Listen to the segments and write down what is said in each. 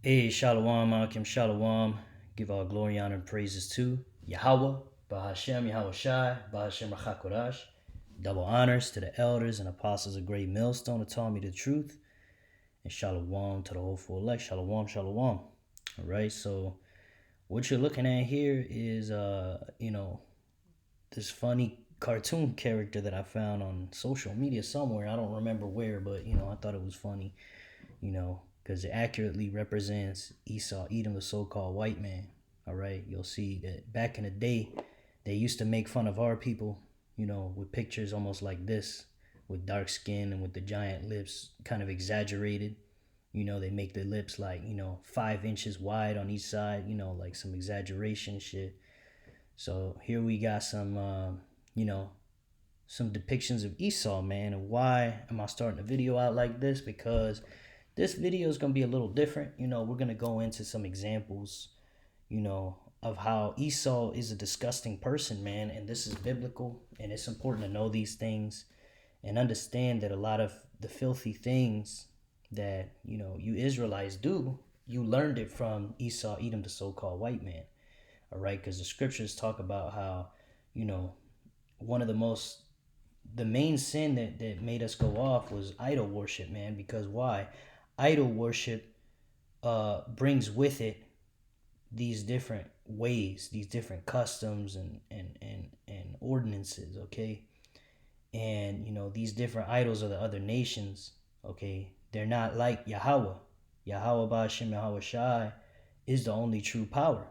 Hey, Shalom, Akim Shalom. Give all glory, honor, and praises to Yahweh, Bahashem, Yahweh Shai, Bahashem Rachakodash. Double honors to the elders and apostles of Great Millstone who taught me the truth. And Shalom to the whole full elect. Shalom, Shalom. All right, so what you're looking at here is, this funny cartoon character that I found on social media somewhere. I don't remember where, but, I thought it was funny, because it accurately represents Esau, Edom, the so-called white man. All right, you'll see that back in the day, they used to make fun of our people, with pictures almost like this, with dark skin and with the giant lips, kind of exaggerated. They make the lips like, 5 inches wide on each side, like some exaggeration shit. So here we got some depictions of Esau, man. And why am I starting the video out like this? Because this video is going to be a little different. We're going to go into some examples, of how Esau is a disgusting person, man. And this is biblical, and it's important to know these things and understand that a lot of the filthy things that, you Israelites do, you learned it from Esau, Edom, the so-called white man. All right, because the scriptures talk about how, one of the main sin that made us go off was idol worship, man. Because why? Idol worship brings with it these different ways, these different customs and ordinances, okay? And, these different idols of the other nations, okay? They're not like Yahweh. Yahweh Ba'ashem Yahweh Shai is the only true power,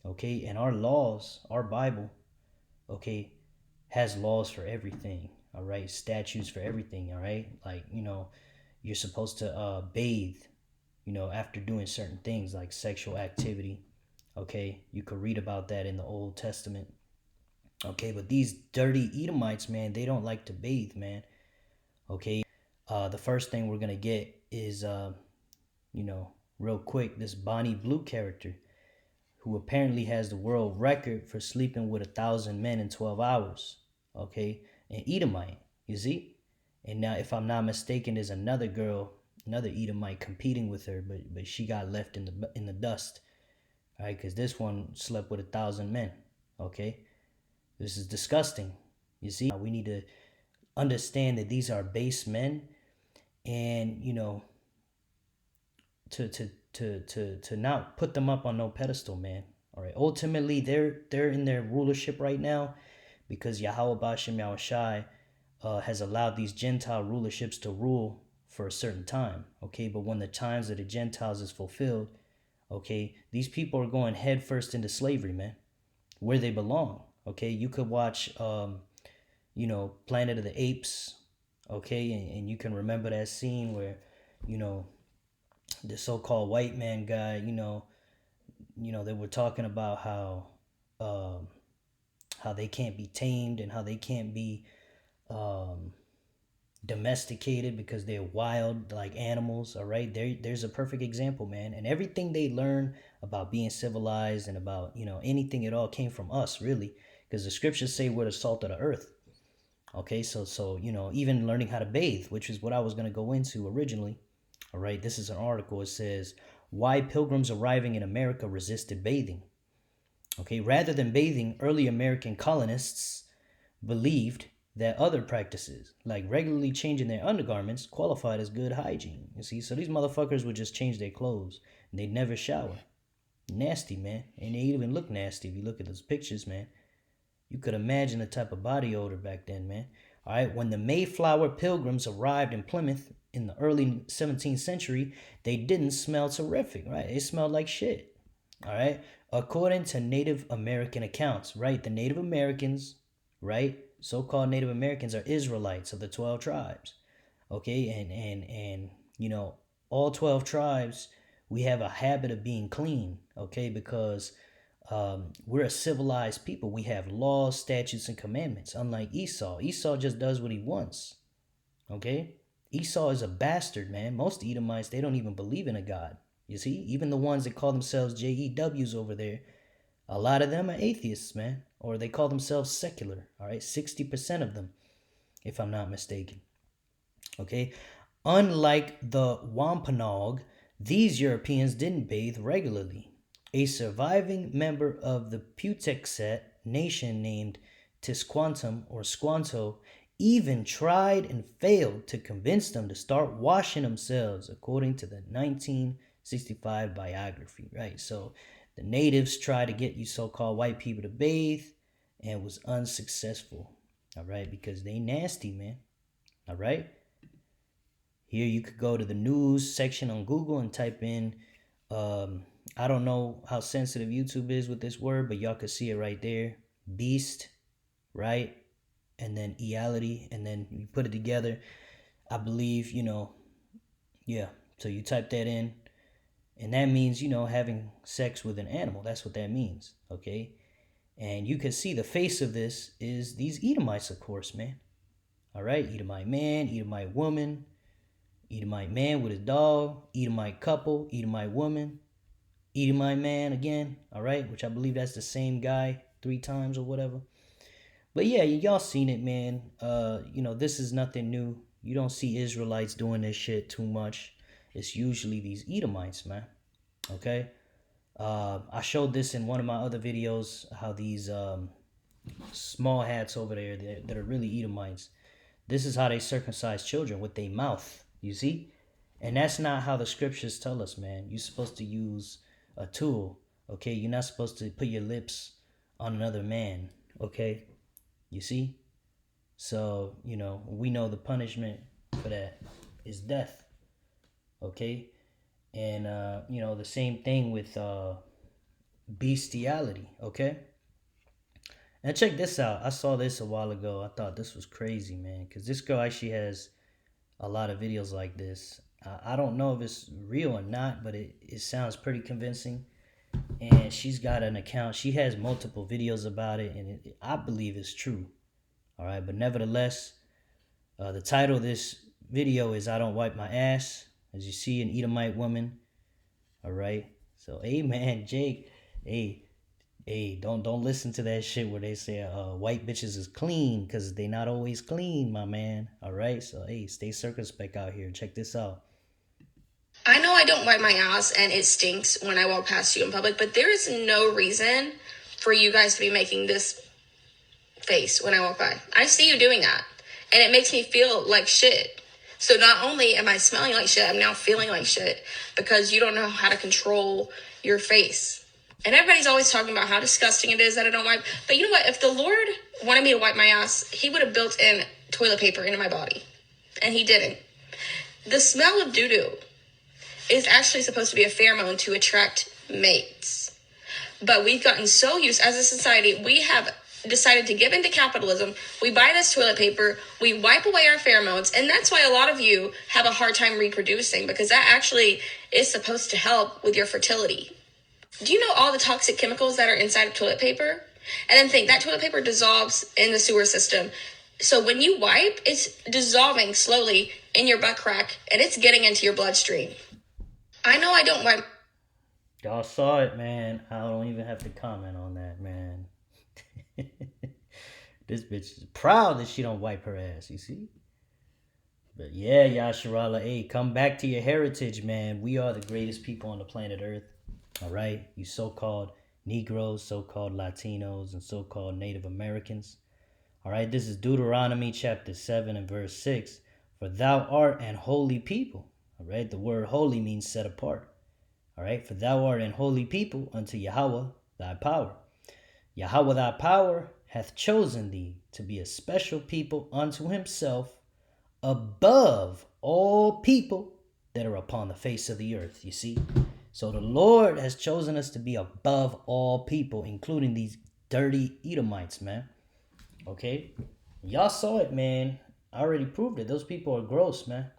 okay? And our laws, our Bible, okay, has laws for everything, all right? Statutes for everything, all right? Like, you're supposed to bathe, after doing certain things like sexual activity, okay? You could read about that in the Old Testament, okay? But these dirty Edomites, man, they don't like to bathe, man, okay? The first thing we're going to get is, real quick, this Bonnie Blue character, who apparently has the world record for sleeping with 1,000 men in 12 hours, okay? An Edomite, you see? And now, if I'm not mistaken, there's another girl, another Edomite competing with her, but she got left in the dust, all right? Because this one slept with 1,000 men, okay? This is disgusting, you see? We need to understand that these are base men, and, to not put them up on no pedestal, man. All right. Ultimately, they're in their rulership right now because Yahweh Bashem Yahweh Shai has allowed these Gentile rulerships to rule for a certain time. Okay, but when the times of the Gentiles is fulfilled, okay, these people are going head first into slavery, man, where they belong. Okay, you could watch, Planet of the Apes. Okay, and you can remember that scene where, the so-called white man guy, they were talking about how they can't be tamed and how they can't be domesticated because they're wild like animals. All right, there's a perfect example, man. And everything they learn about being civilized and about anything at all came from us, really, because the scriptures say we're the salt of the earth. Okay, so even learning how to bathe, which is what I was going to go into originally. All right, this is an article. It says, why pilgrims arriving in America resisted bathing. Okay, rather than bathing, early American colonists believed that other practices, like regularly changing their undergarments, qualified as good hygiene. You see, so these motherfuckers would just change their clothes, and they'd never shower. Nasty, man. And they even look nasty if you look at those pictures, man. You could imagine the type of body odor back then, man. All right, when the Mayflower Pilgrims arrived in Plymouth in the early 17th century, they didn't smell terrific, right? It smelled like shit, all right? According to Native American accounts, right? The Native Americans, right? So-called Native Americans are Israelites of the 12 tribes, okay? And all 12 tribes, we have a habit of being clean, okay? Because we're a civilized people. We have laws, statutes, and commandments. Unlike Esau. Esau just does what he wants. Okay? Esau is a bastard, man. Most Edomites, they don't even believe in a God. You see? Even the ones that call themselves JEWs over there, a lot of them are atheists, man. Or they call themselves secular. All right? 60% of them, if I'm not mistaken. Okay? Unlike the Wampanoag, These Europeans didn't bathe regularly. A surviving member of the Putexet nation named Tisquantum or Squanto even tried and failed to convince them to start washing themselves, according to the 1965 biography, right? So the natives tried to get you so-called white people to bathe and was unsuccessful, all right, because they nasty, man, all right? Here you could go to the news section on Google and type in, I don't know how sensitive YouTube is with this word, but y'all could see it right there. Beast, right? And then reality, and then you put it together. I believe, yeah. So you type that in, and that means, having sex with an animal. That's what that means, okay? And you can see the face of this is these Edomites, of course, man. All right, Edomite man, Edomite woman, Edomite man with his dog, Edomite couple, Edomite woman, Edomite man again, all right, which I believe that's the same guy 3 times or whatever. But yeah, y'all seen it, man. This is nothing new. You don't see Israelites doing this shit too much. It's usually these Edomites, man. Okay? I showed this in one of my other videos, how these small hats over there that are really Edomites, this is how they circumcise children, with their mouth. You see? And that's not how the scriptures tell us, man. You're supposed to use a tool, okay? You're not supposed to put your lips on another man, okay? You see? So, we know the punishment for that is death, okay? And, the same thing with bestiality, okay? And check this out. I saw this a while ago. I thought this was crazy, man, because this girl actually has a lot of videos like this. I don't know if it's real or not, but it sounds pretty convincing. And she's got an account. She has multiple videos about it, and I believe it's true. All right, but nevertheless, the title of this video is "I Don't Wipe My Ass." As you see, an Edomite woman. All right, so hey, man, Jake, hey, don't listen to that shit where they say white bitches is clean, because they not always clean, my man. All right, so hey, stay circumspect out here. Check this out. I know I don't wipe my ass and it stinks when I walk past you in public, but there is no reason for you guys to be making this face when I walk by. I see you doing that, and it makes me feel like shit. So not only am I smelling like shit, I'm now feeling like shit because you don't know how to control your face. And everybody's always talking about how disgusting it is that I don't wipe. But you know what? If the Lord wanted me to wipe my ass, he would have built in toilet paper into my body. And he didn't. The smell of doo-doo is actually supposed to be a pheromone to attract mates. But we've gotten so used, as a society, we have decided to give into capitalism. We buy this toilet paper, we wipe away our pheromones, and that's why a lot of you have a hard time reproducing, because that actually is supposed to help with your fertility. Do you know all the toxic chemicals that are inside of toilet paper? And then think, that toilet paper dissolves in the sewer system. So when you wipe, it's dissolving slowly in your butt crack, and it's getting into your bloodstream. I know I don't wipe. Y'all saw it, man. I don't even have to comment on that, man. This bitch is proud that she don't wipe her ass, you see? But yeah, Yasharala, hey, come back to your heritage, man. We are the greatest people on the planet Earth. All right? You so-called Negroes, so-called Latinos, and so-called Native Americans. All right? This is Deuteronomy chapter 7 and verse 6. For thou art an holy people. All right? The word holy means set apart. All right? For thou art an holy people unto Yahweh thy power. Yahweh thy power hath chosen thee to be a special people unto himself, above all people that are upon the face of the earth. You see? So the Lord has chosen us to be above all people, including these dirty Edomites, man. Okay? Y'all saw it, man. I already proved it. Those people are gross, man.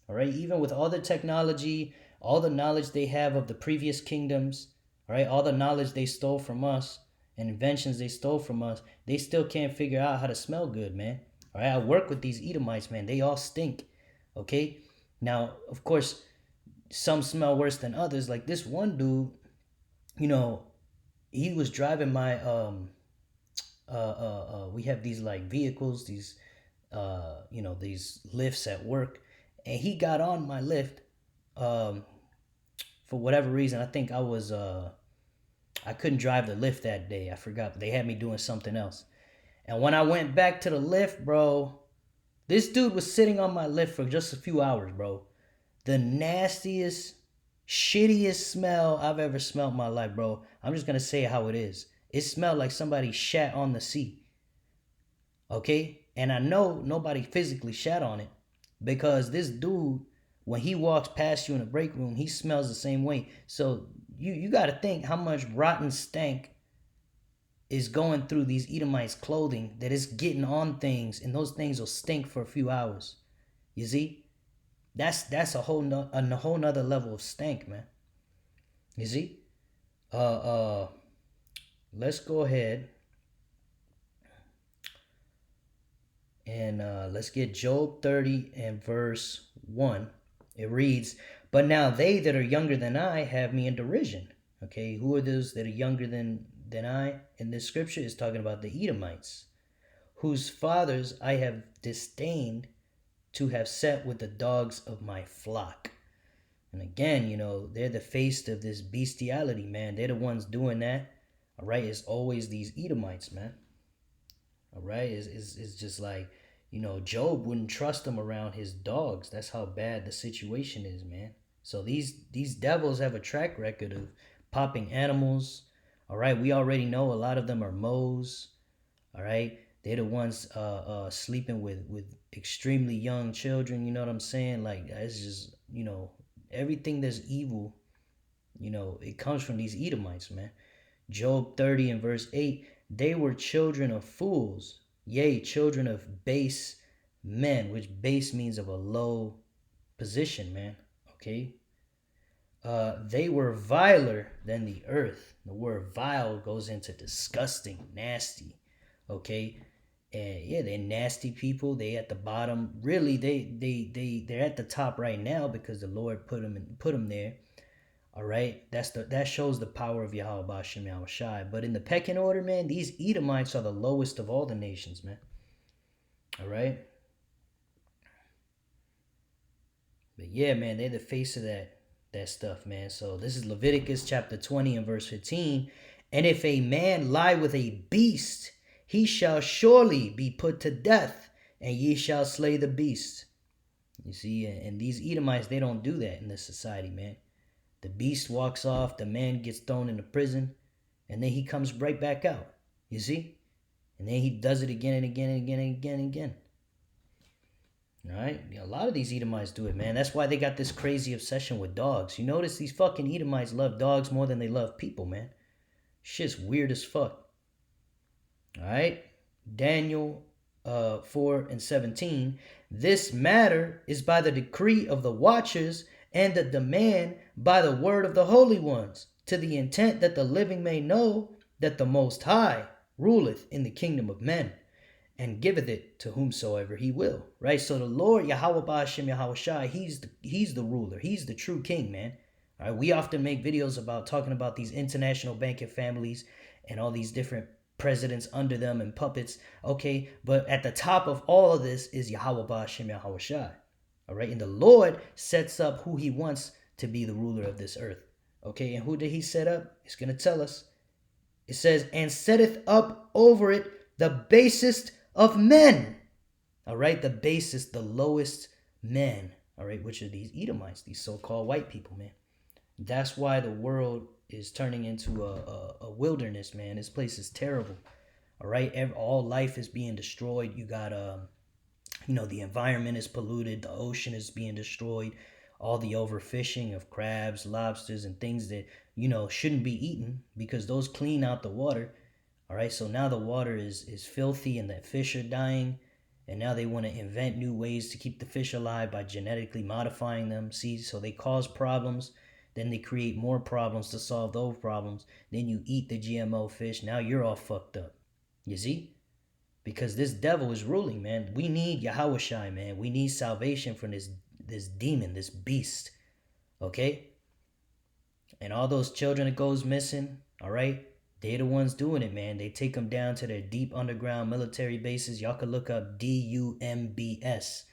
All right? Even with all the technology, all the knowledge they have of the previous kingdoms, all right, all the knowledge they stole from us and inventions they stole from us, they still can't figure out how to smell good, man. All right? I work with these Edomites, man. They all stink. Okay? Now, of course, some smell worse than others. Like this one dude, he was driving my we have these like vehicles, these these lifts at work, and he got on my lift for whatever reason, I think I couldn't drive the lift that day. I forgot. They had me doing something else. And when I went back to the lift, bro, this dude was sitting on my lift for just a few hours, bro. The nastiest, shittiest smell I've ever smelled in my life, bro. I'm just gonna say how it is. It smelled like somebody shat on the seat. Okay? And I know nobody physically shat on it because this dude, when he walks past you in the break room, he smells the same way. So you got to think how much rotten stank is going through these Edomites' clothing that is getting on things, and those things will stink for a few hours. You see, that's a whole nother level of stank, man. You see, uh, uh, let's go ahead and let's get Job 30 and verse 1. It reads, "But now they that are younger than I have me in derision." Okay, who are those that are younger than I? In this scripture is talking about the Edomites, whose fathers I have disdained to have set with the dogs of my flock. And again, they're the face of this bestiality, man. They're the ones doing that. All right, it's always these Edomites, man. All right, it's just like, Job wouldn't trust them around his dogs. That's how bad the situation is, man. So these devils have a track record of popping animals. All right, we already know a lot of them are moes. All right, they're the ones sleeping with extremely young children. You know what I'm saying? Like, it's just, everything that's evil, it comes from these Edomites, man. Job 30 and verse 8, they were children of fools, yea, children of base men, which base means of a low position, man. Okay. They were viler than the earth. The word vile goes into disgusting, nasty. Okay. And yeah, they're nasty people. They at the bottom. Really, they're at the top right now because the Lord put them there. All right, that shows the power of Yahweh Bashem Yahweh Shai. But in the pecking order, man, these Edomites are the lowest of all the nations, man. All right, but yeah, man, they're the face of that stuff, man. So this is Leviticus chapter 20 and verse 15. And if a man lie with a beast, he shall surely be put to death, and ye shall slay the beast. You see, and these Edomites, they don't do that in this society, man. The beast walks off, the man gets thrown into prison, and then he comes right back out. You see? And then he does it again and again and again and again and again. All right? A lot of these Edomites do it, man. That's why they got this crazy obsession with dogs. You notice these fucking Edomites love dogs more than they love people, man. Shit's weird as fuck. All right? Daniel 4 and 17. This matter is by the decree of the watchers and the demand by the word of the holy ones, to the intent that the living may know that the Most High ruleth in the kingdom of men, and giveth it to whomsoever he will. Right? So the Lord, Yahweh Ba'ashem Yahweh Shai, he's the ruler. He's the true king, man. All right? We often make videos about talking about these international banking families and all these different presidents under them and puppets. Okay? But at the top of all of this is Yahweh Ba'ashem Yahweh Shai. All right, and the Lord sets up who he wants to be the ruler of this earth. Okay, and who did he set up? It's going to tell us. It says, and setteth up over it the basest of men. All right, the basest, the lowest men. All right, which are these Edomites, these so-called white people, man. That's why the world is turning into a wilderness, man. This place is terrible. All right, all life is being destroyed. You got the environment is polluted, the ocean is being destroyed, all the overfishing of crabs, lobsters, and things that, shouldn't be eaten because those clean out the water. All right, so now the water is filthy and the fish are dying, and now they want to invent new ways to keep the fish alive by genetically modifying them. See, so they cause problems, then they create more problems to solve those problems. Then you eat the GMO fish, now you're all fucked up. You see? Because this devil is ruling, man. We need Yahweh Shai, man. We need salvation from this demon, this beast. Okay? And all those children that goes missing, all right? They're the ones doing it, man. They take them down to their deep underground military bases. Y'all can look up DUMBS.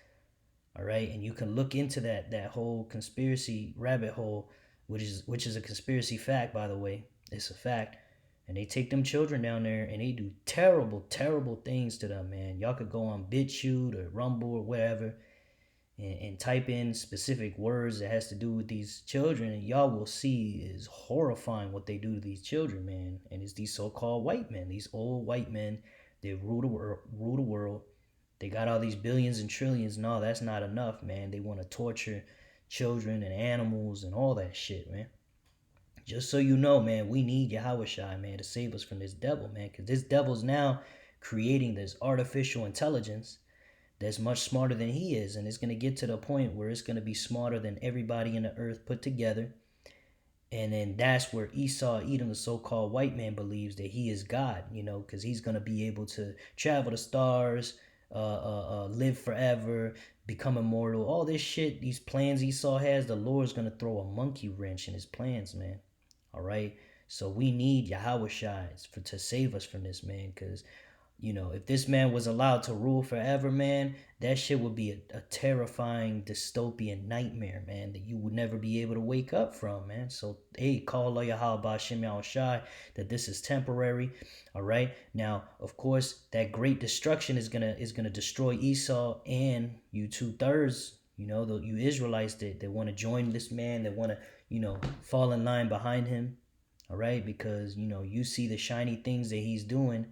All right? And you can look into that whole conspiracy rabbit hole which is a conspiracy fact, by the way. It's a fact. And they take them children down there and they do terrible, terrible things to them, man. Y'all could go on BitChute or Rumble or whatever and type in specific words that has to do with these children, and y'all will see is horrifying what they do to these children, man. And it's these so-called white men, these old white men. They rule the world. They got all these billions and trillions. No, that's not enough, man. They want to torture children and animals and all that shit, man. Just so you know, man, we need Yahweh Shai, man, to save us from this devil, man. Because this devil's now creating this artificial intelligence that's much smarter than he is. And it's going to get to the point where it's going to be smarter than everybody in the earth put together. And then that's where Esau, Edom, the so-called white man, believes that he is God, because he's going to be able to travel the stars, live forever, become immortal. All this shit, these plans Esau has, the Lord's going to throw a monkey wrench in his plans, man. All right? So we need Yahweh Shai to save us from this, man, because if this man was allowed to rule forever, man, that shit would be a terrifying dystopian nightmare, man, that you would never be able to wake up from, man. So, hey, call Allah Yahweh Ba'Shem Yahweh Shai that this is temporary, all right? Now, of course, that great destruction is gonna destroy Esau and you 2/3, you Israelites that want to join this man, that want to, fall in line behind him, all right? Because, you see the shiny things that he's doing,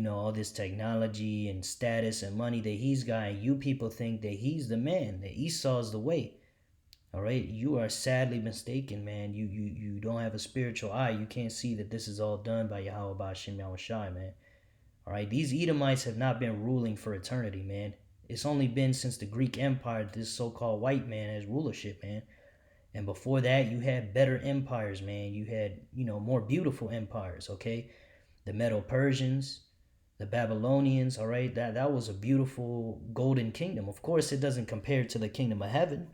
all this technology and status and money that he's got, and you people think that he's the man, that Esau's the way. All right, you are sadly mistaken, man. You don't have a spiritual eye. You can't see that this is all done by Yahweh Ba'Shem Yahweh Shai, man. All right, these Edomites have not been ruling for eternity, man. It's only been since the Greek Empire that this so-called white man has rulership, man. And before that, you had better empires, man. You had, more beautiful empires, okay? The Medo-Persians, the Babylonians, all right, that was a beautiful golden kingdom. Of course, it doesn't compare to the kingdom of heaven,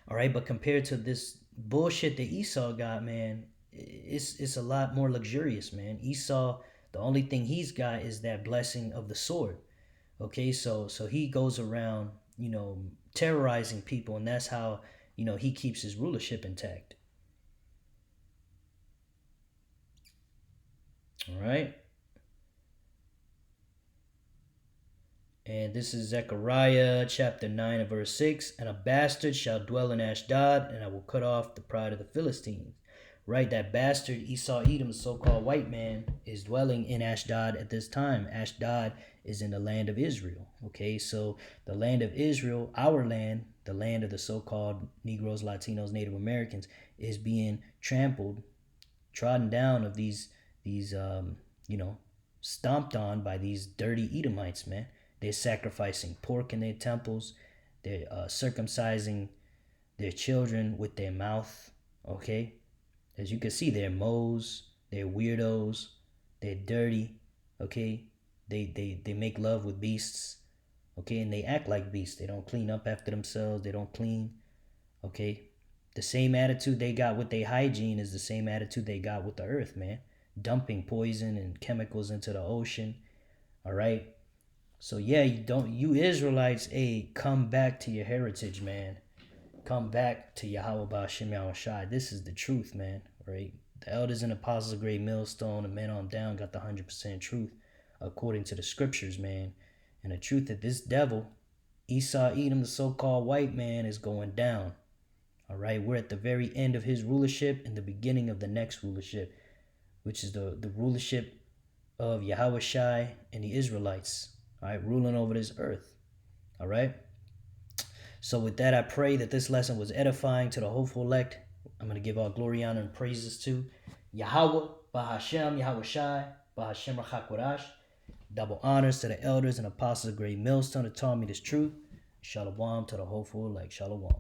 all right, but compared to this bullshit that Esau got, man, it's a lot more luxurious, man. Esau, the only thing he's got is that blessing of the sword, okay? So he goes around, terrorizing people, and that's how, he keeps his rulership intact. All right. And this is Zechariah chapter 9 and verse 6. And a bastard shall dwell in Ashdod, and I will cut off the pride of the Philistines. Right, that bastard Esau Edom, the so-called white man, is dwelling in Ashdod at this time. Ashdod is in the land of Israel. Okay, so the land of Israel, our land, the land of the so-called Negroes, Latinos, Native Americans, is being trodden down of these stomped on by these dirty Edomites, man. They're sacrificing pork in their temples. They're circumcising their children with their mouth. Okay, as you can see, they're moles. They're weirdos. They're dirty. Okay, they make love with beasts. Okay, and they act like beasts. They don't clean up after themselves. They don't clean. Okay, the same attitude they got with their hygiene is the same attitude they got with the earth, man. Dumping poison and chemicals into the ocean. All right. So yeah, you Israelites, hey, come back to your heritage, man. Come back to Yahweh Ba'Shem Yahweh Shai. This is the truth, man. Right? The elders and apostles of great millstone, the men on down got the 100% truth according to the scriptures, man. And the truth that this devil, Esau Edom, the so-called white man, is going down. All right, we're at the very end of his rulership and the beginning of the next rulership, which is the rulership of Yahweh Shai and the Israelites. All right, ruling over this earth. All right. So with that, I pray that this lesson was edifying to the hopeful elect. I'm going to give all glory, honor, and praises to Yahweh, Bahashem, Yahweh Shai, Bahashem Rachakorash. Double honors to the elders and apostles of great millstone that taught me this truth. Shalom to the hopeful elect. Shalom.